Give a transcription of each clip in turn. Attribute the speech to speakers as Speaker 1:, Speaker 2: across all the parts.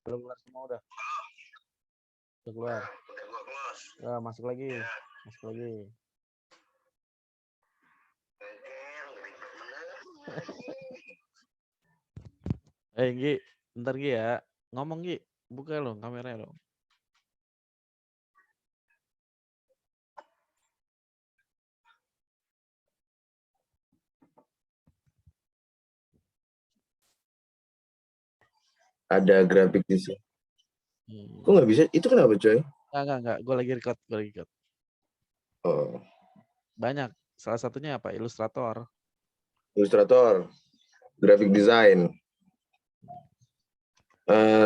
Speaker 1: Belum keluar semua udah. Udah keluar.
Speaker 2: Udah gua close.
Speaker 1: Ya, masuk lagi.
Speaker 2: Ya.
Speaker 1: Masuk lagi. Gi, bentar Gi ya. Ngomong Gi, buka lo kameranya lo.
Speaker 3: Ada grafik di sini. Kok nggak bisa? Itu kenapa coy?
Speaker 1: Enggak. Gue lagi record.
Speaker 3: Oh.
Speaker 1: Banyak. Salah satunya apa? Ilustrator.
Speaker 3: Ilustrator, graphic design.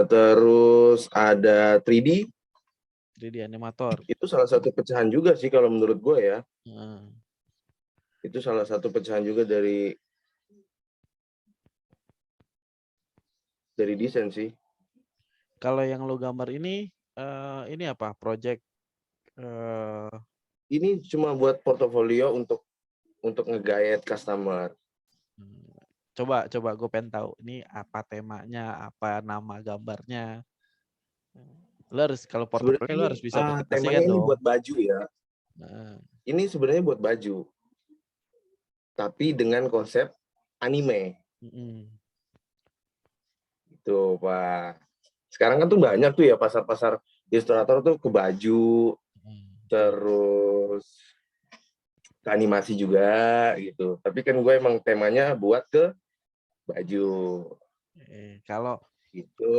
Speaker 3: Terus ada 3D.
Speaker 1: 3D animator.
Speaker 3: Itu salah satu pecahan juga sih kalau menurut gue ya.
Speaker 1: Hmm.
Speaker 3: Itu salah satu pecahan juga dari desain sih.
Speaker 1: Kalau yang lo gambar ini apa? Project
Speaker 3: ini cuma buat portofolio untuk nge-guide customer.
Speaker 1: Coba gue pengen tahu ini apa temanya, apa nama gambarnya. Lo harus kalau portofolio lo harus bisa presentasikan
Speaker 3: temanya ini
Speaker 1: dong.
Speaker 3: buat baju ya. Ini sebenarnya buat baju. Tapi dengan konsep anime. Itu Pak. Sekarang kan tuh banyak tuh ya pasar-pasar ilustrator tuh ke baju, terus ke animasi juga gitu. Tapi kan gue emang temanya buat ke baju.
Speaker 1: Kalau
Speaker 3: gitu.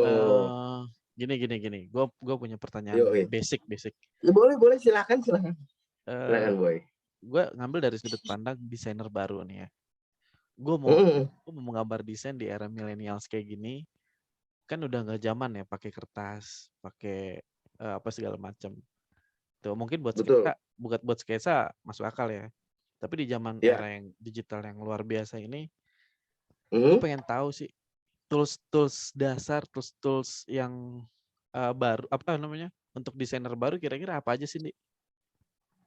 Speaker 1: Gini. Gue punya pertanyaan basic.
Speaker 3: Ya, boleh silakan. Silakan boy.
Speaker 1: Gue ngambil dari sudut pandang desainer baru nih ya. Gue mau menggambar desain di era millennials kayak gini. Kan udah nggak zaman ya pakai kertas, pakai apa segala macam. Tuh mungkin buat sketsa masuk akal ya. Tapi di zaman era yang digital yang luar biasa ini, gue pengen tahu sih tools dasar, tools yang baru, apa namanya, untuk desainer baru kira-kira apa aja sih, Di?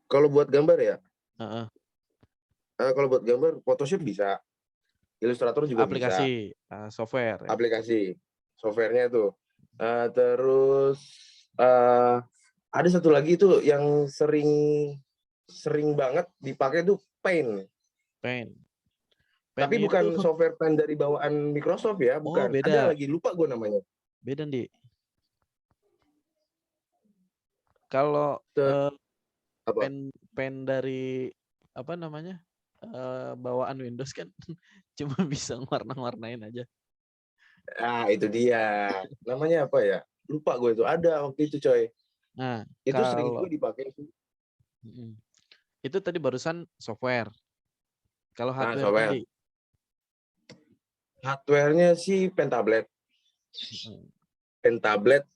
Speaker 3: Kalau buat gambar ya? Kalau buat gambar, Photoshop bisa. Illustrator juga
Speaker 1: aplikasi,
Speaker 3: bisa.
Speaker 1: Software. Ya?
Speaker 3: Aplikasi, softwarenya itu. Terus ada satu lagi itu yang sering banget dipakai tuh Paint. Tapi bukan software Paint dari bawaan Microsoft ya, bukan.
Speaker 1: Oh, beda.
Speaker 3: Ada lagi, lupa gue namanya.
Speaker 1: Beda, Di. Kalau pen dari apa namanya bawaan Windows kan cuma bisa warna-warnain aja.
Speaker 3: Itu dia. Namanya apa ya? Lupa gue itu. Ada waktu itu coy.
Speaker 1: Nah,
Speaker 3: itu sering juga dipakai.
Speaker 1: Itu tadi barusan software. Kalau hardware tadi?
Speaker 3: Hardware-nya sih Pentablet. Pentablet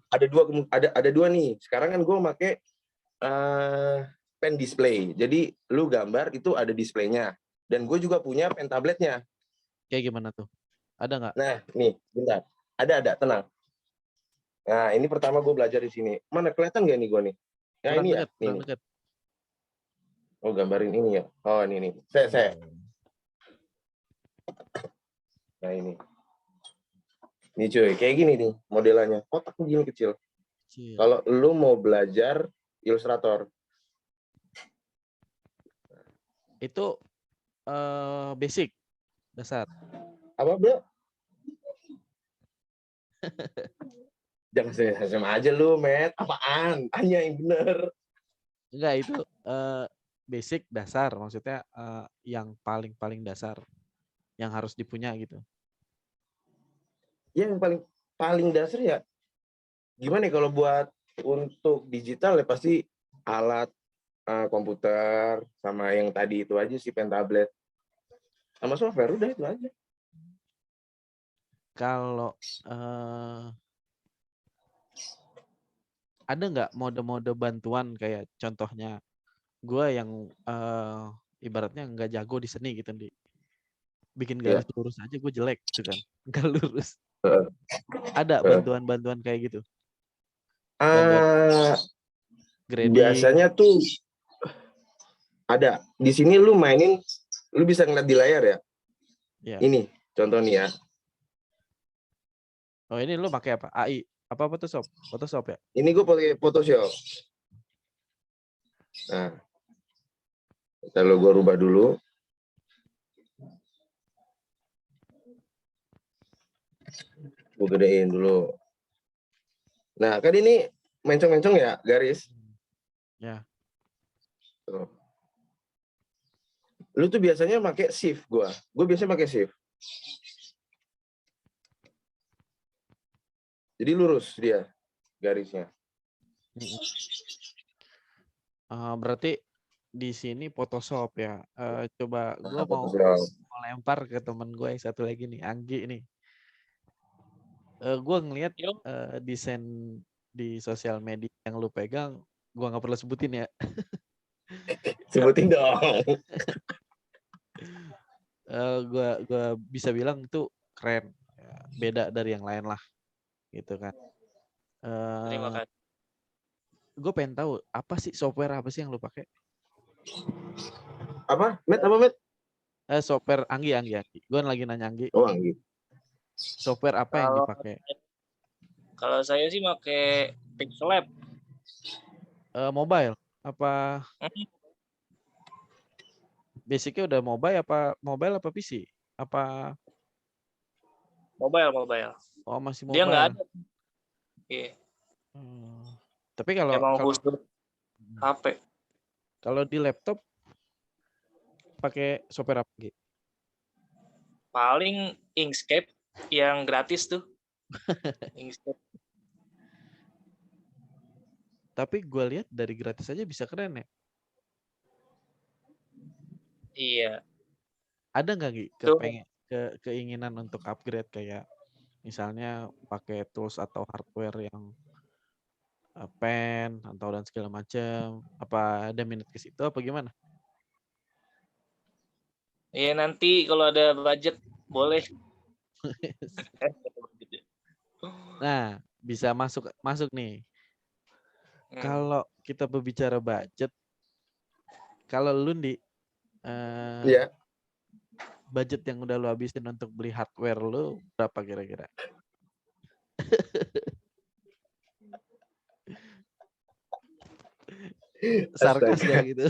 Speaker 3: ada dua nih. Sekarang kan gue pakai pen display. Jadi lu gambar itu ada displaynya. Dan gue juga punya pen tabletnya.
Speaker 1: Kayak gimana tuh? Ada nggak?
Speaker 3: Nah, nih, bentar. Ada, tenang. Nah, ini pertama gue belajar di sini. Mana kelihatan nggak nih gue nih? Nah,
Speaker 1: kurang
Speaker 3: ini
Speaker 1: dekat,
Speaker 3: ya.
Speaker 1: kurang dekat.
Speaker 3: Oh, gambarin ini ya. Oh, ini nih. Saya. Nah, ini. Nih cuy, kayak gini nih modelannya. Kotak begini kecil. Kalau lu mau belajar Illustrator.
Speaker 1: Itu basic, dasar.
Speaker 3: Apa, bro? Jangan sama aja lu, Matt. Apaan? Tanya yang bener.
Speaker 1: Enggak, itu basic, dasar. Maksudnya yang paling dasar. Yang harus dipunya gitu.
Speaker 3: Ya, yang paling dasar ya. Gimana kalau buat untuk digital ya pasti alat komputer sama yang tadi itu aja sih, pen tablet. Sama software, udah itu aja.
Speaker 1: Kalau ada nggak mode-mode bantuan kayak contohnya gue yang ibaratnya nggak jago di seni gitu, Di. Bikin garis lurus aja gue jelek gitu kan, nggak lurus. Ada bantuan-bantuan kayak gitu?
Speaker 3: Biasanya tuh ada. Di sini lu mainin, lu bisa ngeliat di layar ya. Ini contoh nih ya.
Speaker 1: Oh ini lu pakai apa? AI? Apa Photoshop? Photoshop ya?
Speaker 3: Ini gue pakai Photoshop. Nah, kalau gue rubah dulu. Gue gedein dulu. Nah, kan ini mencong-mencong ya, garis.
Speaker 1: Ya.
Speaker 3: Tuh. Lu tuh biasanya pakai shift gue. Gue biasanya pakai shift. Jadi lurus dia garisnya.
Speaker 1: Berarti di sini Photoshop ya. Coba gue
Speaker 3: Nah,
Speaker 1: mau
Speaker 3: Photoshop.
Speaker 1: lempar ke temen gue yang satu lagi nih, Anggi nih. Gue ngelihat desain di sosial media yang lu pegang, gue nggak perlu sebutin ya.
Speaker 3: Sebutin dong.
Speaker 1: Gue bisa bilang itu keren, ya, beda dari yang lain lah, gitu kan.
Speaker 2: Terima kasih.
Speaker 1: Gue pengen tahu apa sih software apa sih yang lu pakai?
Speaker 3: Apa? Met?
Speaker 1: Software Anggi. Gue lagi nanya Anggi.
Speaker 3: Oh, gitu.
Speaker 1: Software apa yang dipakai?
Speaker 2: Kalau saya sih pakai Pixlab.
Speaker 1: Mobile apa? Basicnya udah mobile apa PC? Apa?
Speaker 2: Mobile.
Speaker 1: Oh masih
Speaker 2: Dia nggak
Speaker 1: mobile.
Speaker 2: ada. Iya.
Speaker 1: Tapi kalau
Speaker 2: emang khusus HP.
Speaker 1: Kalau di laptop pakai software apa gitu?
Speaker 2: Paling Inkscape yang gratis tuh. Inkscape.
Speaker 1: Tapi gue lihat dari gratis aja bisa keren ya.
Speaker 2: Iya.
Speaker 1: Ada nggak Gi keinginan untuk upgrade kayak misalnya pakai tools atau hardware yang pen atau dan segala macam? Apa ada minat ke situ apa gimana?
Speaker 2: Iya nanti kalau ada budget boleh.
Speaker 1: Nah, bisa masuk nih. Kalau kita berbicara budget, kalau lu
Speaker 3: Iya.
Speaker 1: budget yang udah lu habisin untuk beli hardware lu berapa kira-kira? Sarkas ya gitu.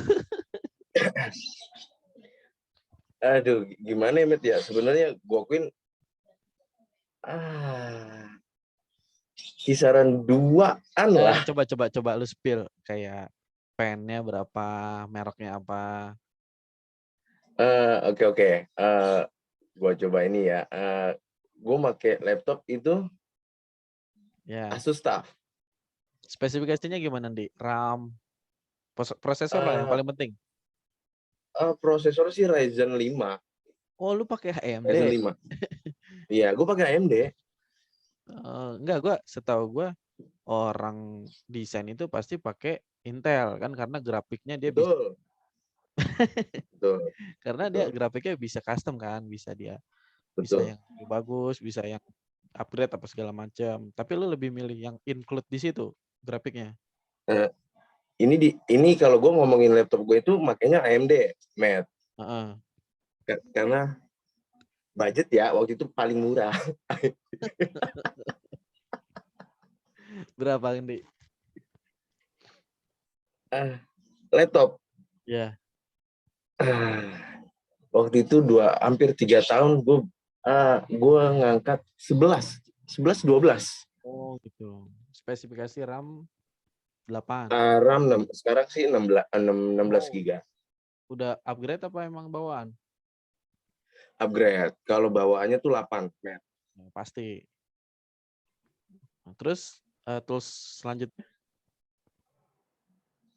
Speaker 3: Aduh, gimana ya, Met ya? Sebenarnya gue akuin kisaran 2-an lah.
Speaker 1: Coba lu spill kayak pennya berapa, mereknya apa?
Speaker 3: Oke. Gue coba ini ya. Gue pakai laptop itu Asus TUF.
Speaker 1: Spesifikasinya gimana, Di? RAM, prosesor lah yang paling penting.
Speaker 3: Prosesor sih Ryzen 5.
Speaker 1: Oh, lu pakai AMD?
Speaker 3: Ryzen 5. Iya, gue pakai AMD.
Speaker 1: Enggak, setahu gue orang desain itu pasti pakai Intel kan karena grafiknya dia
Speaker 3: Betul. Betul.
Speaker 1: Karena dia grafiknya bisa custom kan, bisa dia bisa yang lebih bagus, bisa yang upgrade apa segala macam. Tapi lu lebih milih yang include di situ grafiknya.
Speaker 3: Ini kalau gue ngomongin laptop gue itu makanya AMD, Matt. Karena budget ya waktu itu paling murah.
Speaker 1: Berapa, Andi?
Speaker 3: Laptop.
Speaker 1: Ya.
Speaker 3: Waktu itu hampir 3 tahun gue ngangkat 11, 12.
Speaker 1: Oh gitu. Spesifikasi RAM 8.
Speaker 3: RAM sekarang sih 16 giga.
Speaker 1: Udah upgrade apa emang bawaan?
Speaker 3: Upgrade. Kalau bawaannya tuh 8, Matt.
Speaker 1: Pasti. Terus tools selanjutnya?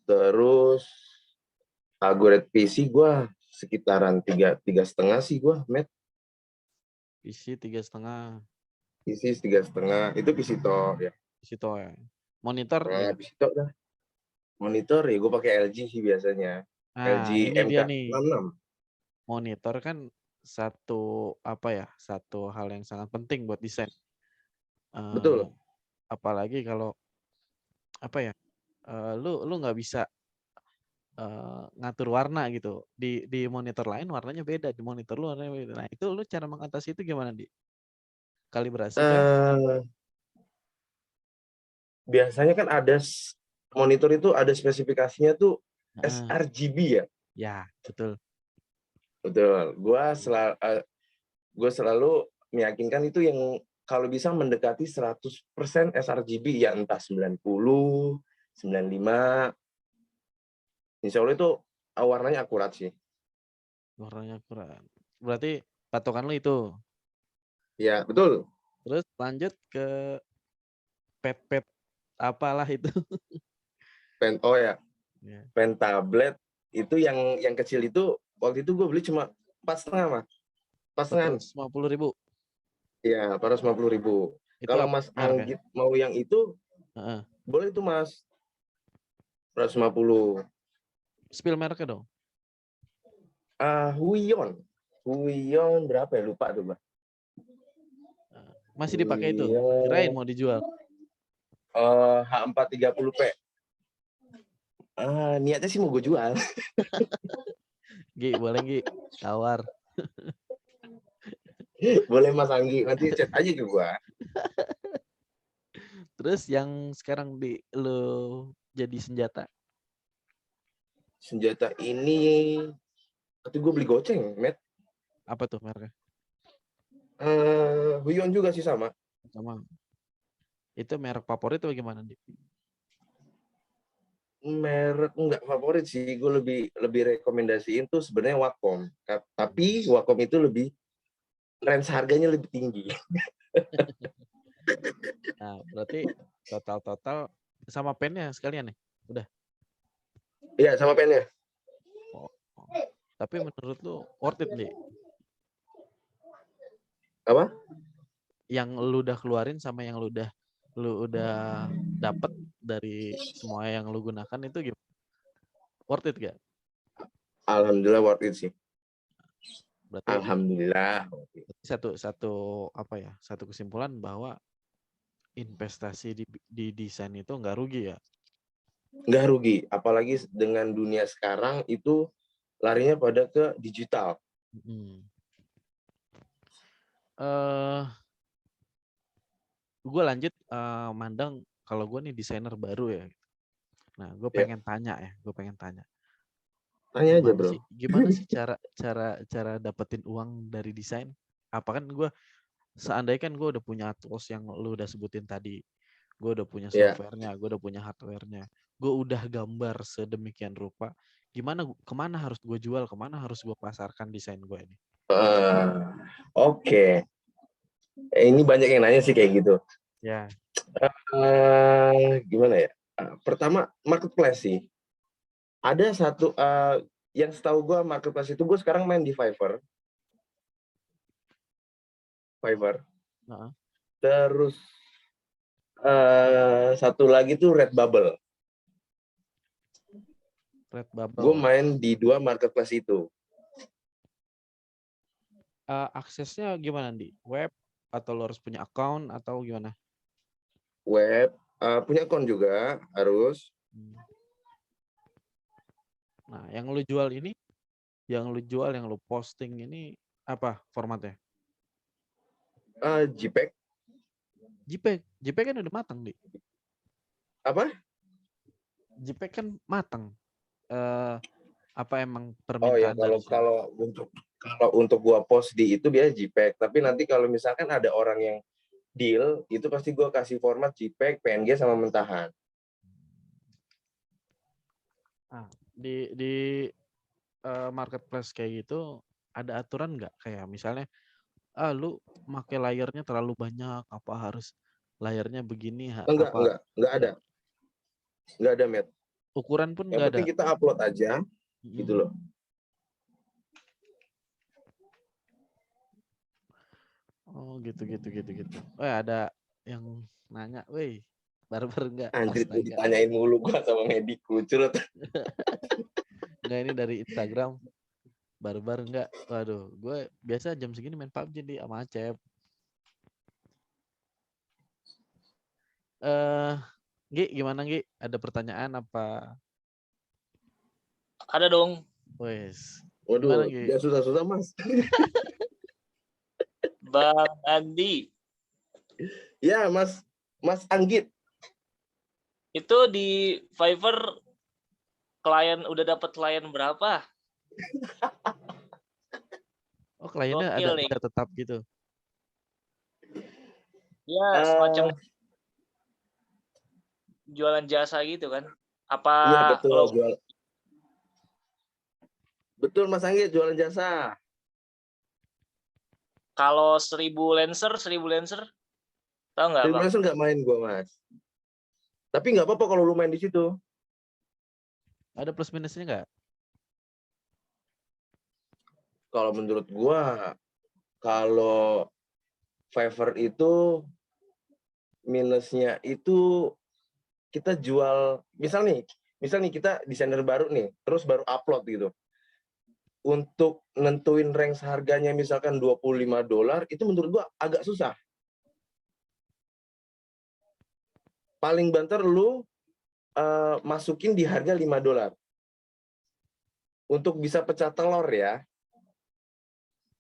Speaker 3: Terus upgrade PC gue sekitaran 3,5 sih gue, Matt.
Speaker 1: PC 3,5.
Speaker 3: PC 3,5. Itu PC toh ya.
Speaker 1: PC toh ya. Monitor?
Speaker 3: PC toh dah. Monitor ya gue pakai LG sih biasanya. LG
Speaker 1: ini dia nih.
Speaker 3: MK66.
Speaker 1: Monitor kan satu hal yang sangat penting buat desain.
Speaker 3: Betul.
Speaker 1: Apalagi kalau lu nggak bisa ngatur warna gitu. Di monitor lain warnanya beda, di monitor lu warnanya beda. Nah, itu lu cara mengatasi itu gimana, Di? Kalibrasi kah?
Speaker 3: biasanya kan ada monitor itu ada spesifikasinya tuh
Speaker 1: Heeh.
Speaker 3: sRGB ya.
Speaker 1: Ya, betul.
Speaker 3: Betul. Gue selalu meyakinkan itu yang kalau bisa mendekati 100% sRGB ya, entah 90, 95. Insya Allah itu warnanya akurat sih.
Speaker 1: Warnanya kurang. Berarti patokan lu itu.
Speaker 3: Ya, betul.
Speaker 1: Terus lanjut ke pet apalah itu.
Speaker 3: Oh ya,
Speaker 1: Ya.
Speaker 3: pen tablet itu yang kecil itu waktu itu gue beli cuma 4,5 Mas. 4,5.
Speaker 1: 450.000.
Speaker 3: Iya, 450.000.
Speaker 1: Itu
Speaker 3: Kalau
Speaker 1: apa
Speaker 3: Mas
Speaker 1: mereknya?
Speaker 3: Anggit mau yang itu,
Speaker 1: Heeh.
Speaker 3: boleh itu Mas. 150.
Speaker 1: Spill mereknya dong.
Speaker 3: Huion berapa ya? Lupa tuh, Bang.
Speaker 1: Masih dipakai itu. Kirain
Speaker 3: Huion
Speaker 1: mau dijual.
Speaker 3: H430P. Niatnya sih mau gue jual.
Speaker 1: Gi, boleh Gi, tawar.
Speaker 3: Boleh Mas Anggi, nanti chat aja ke gua.
Speaker 1: Terus yang sekarang di lo jadi senjata.
Speaker 3: Senjata ini waktu gue beli goceng, Matt.
Speaker 1: Apa tuh mereknya?
Speaker 3: Huion juga sih sama.
Speaker 1: Sama. Itu merek favorit atau gimana, Di?
Speaker 3: Merek nggak favorit sih, gue lebih rekomendasiin tuh sebenarnya Wacom. Tapi Wacom itu lebih range harganya lebih tinggi.
Speaker 1: Nah, berarti total sama pennya sekalian nih. Udah.
Speaker 3: Iya, sama pennya.
Speaker 1: Oh. Tapi menurut lu worth it, Di?
Speaker 3: Apa?
Speaker 1: Yang lu udah keluarin sama yang lu udah dapet dari semua yang lu gunakan itu gimana? Worth it gak?
Speaker 3: Alhamdulillah worth it sih.
Speaker 1: Berarti
Speaker 3: Alhamdulillah.
Speaker 1: satu kesimpulan bahwa investasi di desain itu nggak rugi ya?
Speaker 3: Nggak rugi, apalagi dengan dunia sekarang itu larinya pada ke digital.
Speaker 1: Gue lanjut mandang kalau gue nih desainer baru ya. Nah, gue
Speaker 3: Ya,
Speaker 1: pengen tanya.
Speaker 3: tanya aja bro.
Speaker 1: Gimana sih cara dapetin uang dari desain? Apa kan seandainya kan gue udah punya tools yang lu udah sebutin tadi, gue udah punya
Speaker 3: Ya,
Speaker 1: softwarenya, gue udah punya hardwarenya, gue udah gambar sedemikian rupa, kemana harus gue jual, kemana harus gue pasarkan desain gue ini?
Speaker 3: oke. Ini banyak yang nanya sih kayak gitu.
Speaker 1: Ya.
Speaker 3: Gimana ya? Pertama marketplace sih. Ada satu yang setahu gue marketplace itu, gue sekarang main di Fiverr. Terus satu lagi tuh Redbubble. Gue main di 2 marketplace itu.
Speaker 1: Aksesnya gimana, Di? Web atau lo harus punya account atau gimana?
Speaker 3: Web, punya account juga harus.
Speaker 1: Nah, yang lu jual ini, yang lu posting ini apa formatnya?
Speaker 3: JPEG.
Speaker 1: JPEG kan udah matang, Di.
Speaker 3: Apa?
Speaker 1: JPEG kan matang. Apa emang
Speaker 3: Oh ya,
Speaker 1: permintaan dari sini?
Speaker 3: kalau untuk gua post di itu biasa JPEG. Tapi nanti kalau misalkan ada orang yang deal, itu pasti gua kasih format JPEG, PNG sama mentahan.
Speaker 1: Di marketplace kayak gitu ada aturan nggak? Kayak misalnya, lu pakai layarnya terlalu banyak, apa harus layarnya begini?
Speaker 3: Enggak ada. Enggak ada, Matt.
Speaker 1: Ukuran pun
Speaker 3: Yang
Speaker 1: nggak ada.
Speaker 3: penting kita upload aja, gitu loh.
Speaker 1: Oh, gitu. Ada yang nanya, weh, barbar nggak?
Speaker 3: Anjir,
Speaker 1: Astaga.
Speaker 3: ditanyain mulu gua sama Medik kucurut.
Speaker 1: Nggak, ini dari Instagram. Barbar nggak? Waduh, gue biasa jam segini main PUBG di sama Acep. Gi, gimana Gi? Ada pertanyaan apa?
Speaker 2: Ada dong.
Speaker 1: Wes.
Speaker 3: Waduh, jangan susah-susah Mas.
Speaker 2: Bang Andi.
Speaker 3: Ya, Mas Anggit.
Speaker 2: Itu di Fiverr udah dapat klien berapa?
Speaker 1: Oh, kliennya
Speaker 2: Gokil nih.
Speaker 1: udah tetap gitu.
Speaker 2: Ya, semacam jualan jasa gitu kan. Apa
Speaker 3: Iya betul, betul Mas Anggi, jualan jasa.
Speaker 2: kalau 1000 Lancer, tahu nggak Bang?
Speaker 3: Freelancer nggak main gua Mas. Tapi nggak apa-apa kalau lu main di situ.
Speaker 1: Ada plus minusnya nggak?
Speaker 3: Kalau menurut gua, kalau Fiverr itu minusnya itu kita jual, misal nih kita desainer baru nih, terus baru upload gitu. Untuk nentuin range harganya misalkan $25, itu menurut gua agak susah. Paling banter lu masukin di harga $5. Untuk bisa pecah telur ya.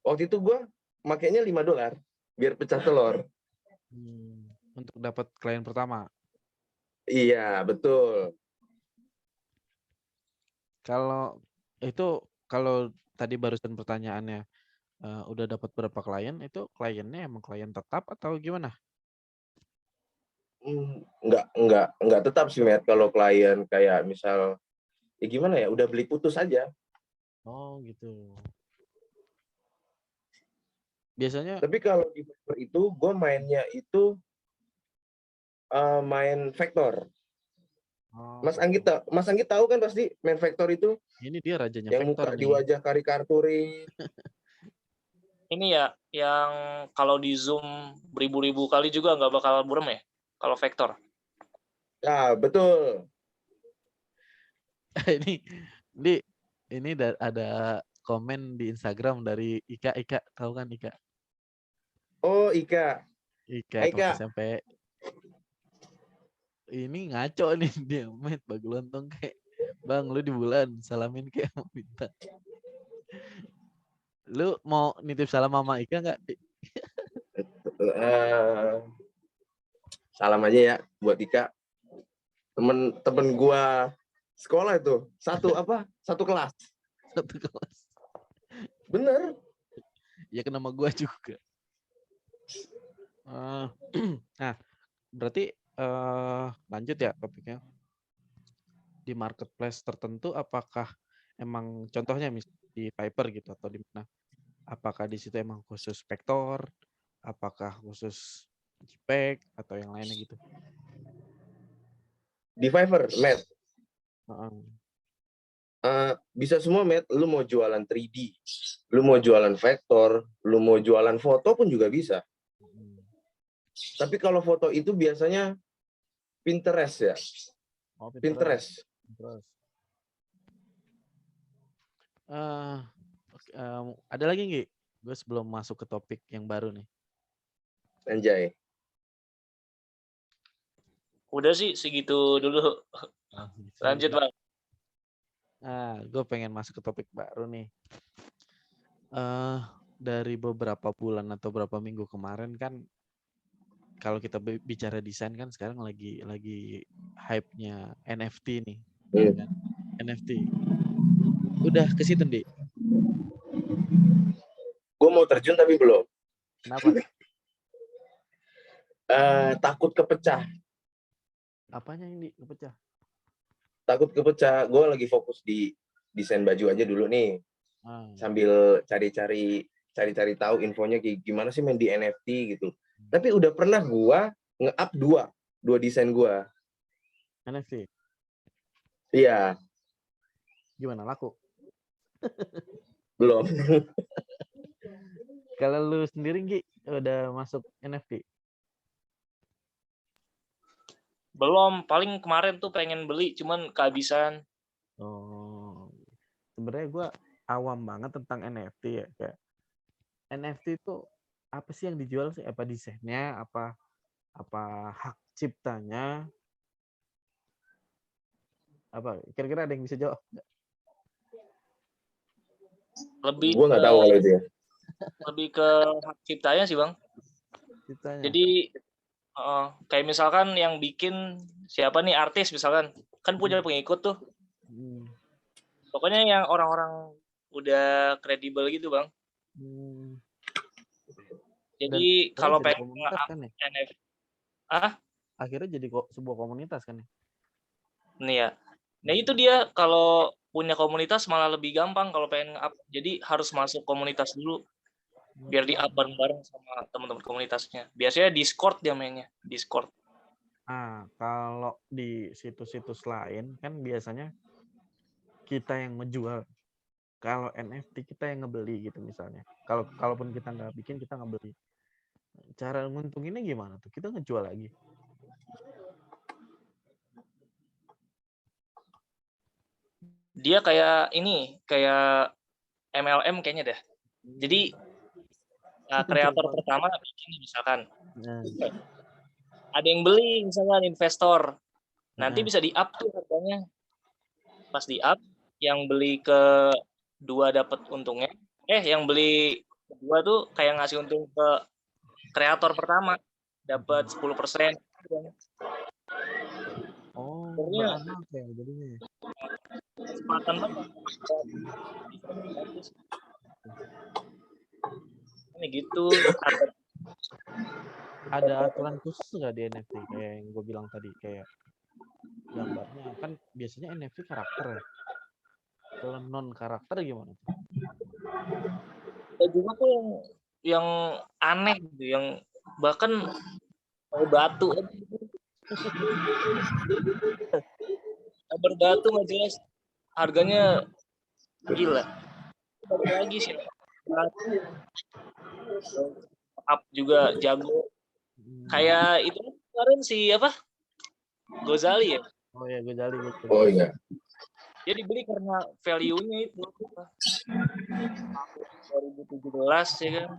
Speaker 3: Waktu itu gua makainya $5 biar pecah telur.
Speaker 1: Untuk dapat klien pertama.
Speaker 3: Iya, betul.
Speaker 1: Kalau tadi barusan pertanyaannya udah dapat berapa klien, itu kliennya emang klien tetap atau gimana?
Speaker 3: Enggak tetap sih, Matt. Kalau klien kayak misal, ya gimana ya, udah beli putus aja.
Speaker 1: Oh gitu. Biasanya.
Speaker 3: Tapi kalau di Fiverr itu, gue mainnya itu main vektor. Mas Anggi tahu kan pasti main vektor itu
Speaker 1: Ini dia rajanya
Speaker 3: yang
Speaker 1: vektor
Speaker 3: muka di
Speaker 1: nih.
Speaker 3: wajah karikaturis.
Speaker 2: Ini ya yang kalau di zoom beribu-ribu kali juga nggak bakal burem ya kalau vektor.
Speaker 3: Ya betul.
Speaker 1: ini ada komen di Instagram dari Ika, tahu kan Ika?
Speaker 3: Oh, Ika.
Speaker 1: Ika kelas
Speaker 3: Ika.
Speaker 1: SMP. Ini ngaco nih dia, Met bagus lontong kayak Bang, lu di bulan salamin kayak mau minta. Lu mau nitip salam mama Ika nggak?
Speaker 3: Salam aja ya buat Ika. Temen gua sekolah itu satu kelas.
Speaker 1: Satu kelas.
Speaker 3: Bener.
Speaker 1: Ya ke nama gua juga. Nah, berarti lanjut ya topiknya. Di marketplace tertentu apakah emang contohnya di Fiverr gitu atau di mana? Apakah di situ emang khusus vektor? Apakah khusus JPEG atau yang lainnya gitu?
Speaker 3: Di Fiverr, Matt. Bisa semua, Matt. Lu mau jualan 3D, lu mau jualan vektor, lu mau jualan foto pun juga bisa. Tapi kalau foto itu biasanya Pinterest ya.
Speaker 1: Oh,
Speaker 3: Pinterest.
Speaker 1: Ada lagi nggak? Gue sebelum masuk ke topik yang baru nih.
Speaker 3: Anjay.
Speaker 2: Udah sih segitu dulu. Lanjut Bang.
Speaker 1: Gue pengen masuk ke topik baru nih. Dari beberapa bulan atau beberapa minggu kemarin kan, kalau kita bicara desain kan sekarang lagi hype-nya NFT nih. Kan? NFT. Udah ke situ, Di?
Speaker 3: Gue mau terjun tapi belum.
Speaker 1: Kenapa?
Speaker 3: Takut kepecah.
Speaker 1: Apanya yang kepecah?
Speaker 3: Takut kepecah. Gue lagi fokus di desain baju aja dulu nih. Sambil cari-cari tahu infonya kayak gimana sih main di NFT gitu. Tapi udah pernah gue nge-up dua desain gue.
Speaker 1: NFT?
Speaker 3: Iya.
Speaker 1: Gimana, laku?
Speaker 3: Belum.
Speaker 1: Kalau lu sendiri, Gi, udah masuk NFT?
Speaker 2: Belum, paling kemarin tuh pengen beli, cuman kehabisan.
Speaker 1: Oh, sebenarnya gue awam banget tentang NFT ya. Kayak NFT itu apa sih yang dijual sih? Apa desainnya? Apa hak ciptanya? Apa? Kira-kira ada yang bisa jawab?
Speaker 2: Lebih
Speaker 3: Gue nggak tahu kalau itu ya.
Speaker 2: Lebih ke hak ciptanya sih Bang.
Speaker 1: Ciptanya.
Speaker 2: Jadi Kayak misalkan yang bikin siapa nih artis misalkan, kan punya pengikut tuh. Pokoknya yang orang-orang udah kredibel gitu, Bang. Jadi kalau
Speaker 1: jadi
Speaker 2: pengen
Speaker 1: komunitas kan ya?
Speaker 2: NFT,
Speaker 1: Akhirnya jadi sebuah komunitas kan ya?
Speaker 2: nih ya. Nah itu dia, kalau punya komunitas malah lebih gampang kalau pengen up. Jadi harus masuk komunitas dulu biar di up bareng-bareng sama teman-teman komunitasnya. Biasanya Discord dia mainnya, Discord.
Speaker 1: Kalau di situs-situs lain kan biasanya kita yang menjual. Kalau NFT kita yang ngebeli gitu misalnya. Kalaupun kita nggak bikin, kita ngebeli. Cara nguntunginnya gimana tuh? Kita ngejual lagi.
Speaker 2: Dia kayak ini, kayak MLM kayaknya dah. Jadi kreator pertama bikin misalkan. Ada yang beli misalkan investor. Nanti bisa di-up tuh harganya. Pas di-up, yang beli kedua dapat untungnya. Yang beli kedua tuh kayak ngasih untung ke kreator pertama. Dapat 10%.
Speaker 1: Beranak ya jadinya.
Speaker 2: Kesempatan banget. Ini gitu.
Speaker 1: Ada aturan khusus nggak di NFT kayak yang gue bilang tadi, kayak gambarnya kan biasanya NFT karakter ya. Kalau non karakter gimana tuh?
Speaker 2: Ada juga tuh yang aneh gitu, yang bahkan batu. Berbatu nggak jelas, harganya gila. Balik lagi sih, up juga jago. Kayak itu kemarin si apa? Gozali ya?
Speaker 1: Oh ya, Gozali.
Speaker 3: Oh iya.
Speaker 2: Dia dibeli karena value-nya itu. 2017 ya kan,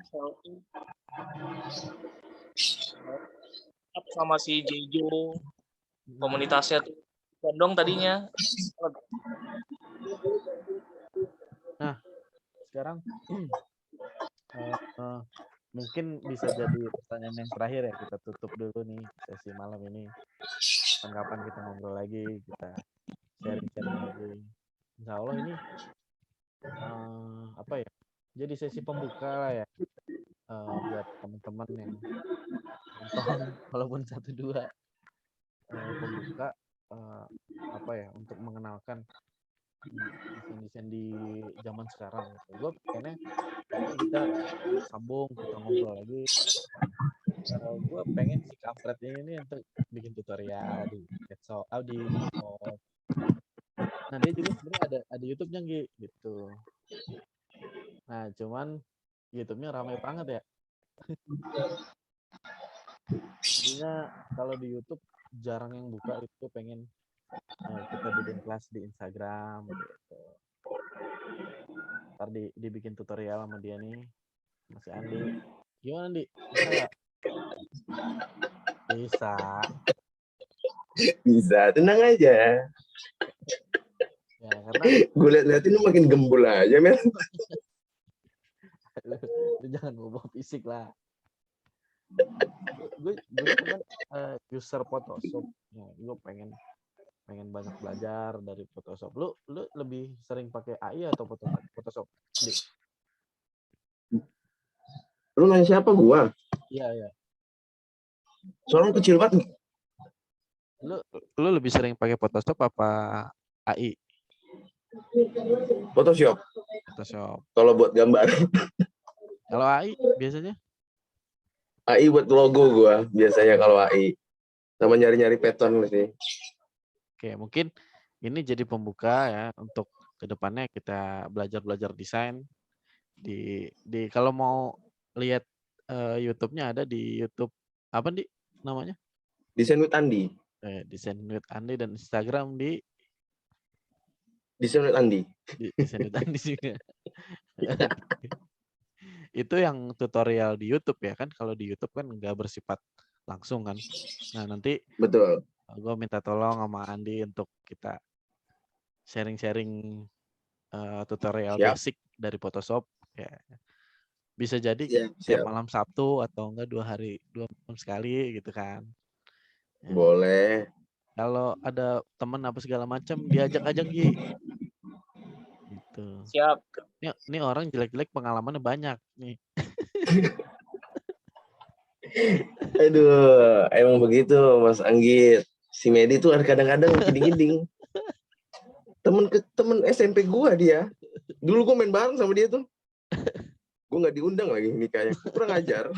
Speaker 2: sama si Jejo, komunitasnya tuh condong tadinya.
Speaker 1: Nah, sekarang mungkin bisa jadi pertanyaan yang terakhir ya, kita tutup dulu nih sesi malam ini. Kapan kita ngobrol lagi, kita sharing-sharing lagi. Insya Allah ini apa ya? Jadi sesi pembuka lah ya, buat teman-teman yang nonton, walaupun 1-2 pembuka apa ya, untuk mengenalkan desain-desain di zaman sekarang. Gue pengennya kita sambung, kita ngobrol lagi. Gue pengen si kampret ini untuk bikin tutorial di Microsoft. Nah dia juga sebenarnya ada YouTube-nya gitu. Nah cuman YouTube-nya ramai banget ya. Jadinya kalau di YouTube jarang yang buka, itu pengen kita bikin kelas di Instagram gitu. Ntar dibikin tutorial sama dia nih, masih Andi. Gimana Andi? Bisa nggak?
Speaker 3: Bisa, tenang aja.
Speaker 1: Ya karena
Speaker 3: gue lihat-liatin lu makin gembul aja, men.
Speaker 1: lu jangan ngomong fisik lah. Gue kan user Photoshop. Ya, gue pengen banyak belajar dari Photoshop. Lu lebih sering pakai AI atau Photoshop?
Speaker 3: Lu nanya siapa? Gua.
Speaker 1: Iya.
Speaker 3: Soalnya kecil banget.
Speaker 1: Lu lebih sering pakai Photoshop apa AI?
Speaker 3: Photoshop.
Speaker 2: Kalau buat gambar.
Speaker 1: Kalau AI biasanya?
Speaker 3: AI buat logo gua biasanya kalau AI. Sama nyari-nyari pattern sih.
Speaker 1: Oke, mungkin ini jadi pembuka ya untuk kedepannya kita belajar desain. Di kalau mau lihat YouTube-nya ada di YouTube apa nih namanya?
Speaker 3: Desain with Andi.
Speaker 1: Desain with Andi, dan Instagram di
Speaker 3: Desain with Andi.
Speaker 1: Desain with Andi juga. Itu yang tutorial di YouTube ya kan? Kalau di YouTube kan nggak bersifat langsung kan. Nah nanti
Speaker 3: betul.
Speaker 1: Gue minta tolong sama Andi untuk kita sharing-sharing tutorial basic dari Photoshop. Ya. Bisa jadi
Speaker 3: Siap,
Speaker 1: tiap
Speaker 3: siap.
Speaker 1: malam Sabtu atau enggak 2 malam sekali gitu kan. Ya.
Speaker 3: Boleh.
Speaker 1: Kalau ada teman apa segala macam diajak aja Gi. Gitu.
Speaker 2: Siap.
Speaker 1: Ini orang jelek-jelek pengalamannya banyak nih.
Speaker 3: Aduh, emang begitu Mas Anggit. Si Medi tuh kadang-kadang kiding-kiding. Temen SMP gua dia. Dulu gua main bareng sama dia tuh. Gua nggak diundang lagi nikahnya. Kurang ajar.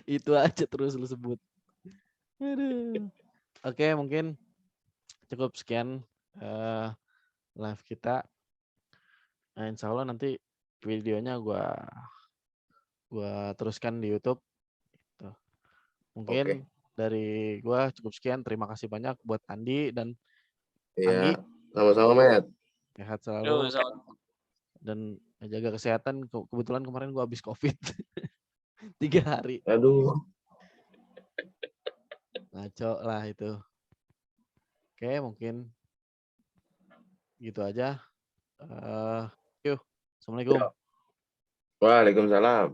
Speaker 1: Itu aja terus lu sebut. Aduh. Oke, mungkin cukup sekian live kita. Nah, insya Allah nanti videonya gua teruskan di YouTube. Gitu. Mungkin dari gua cukup sekian. Terima kasih banyak buat Andi dan Anggi.
Speaker 3: Iya, sama-sama Matt.
Speaker 1: Sehat
Speaker 2: Yo,
Speaker 1: selalu dan jaga kesehatan. Kebetulan kemarin gua habis COVID 3 hari.
Speaker 3: Aduh.
Speaker 1: Ngaco lah itu. Oke, mungkin gitu aja. Yuk, Assalamualaikum.
Speaker 3: Waalaikumsalam.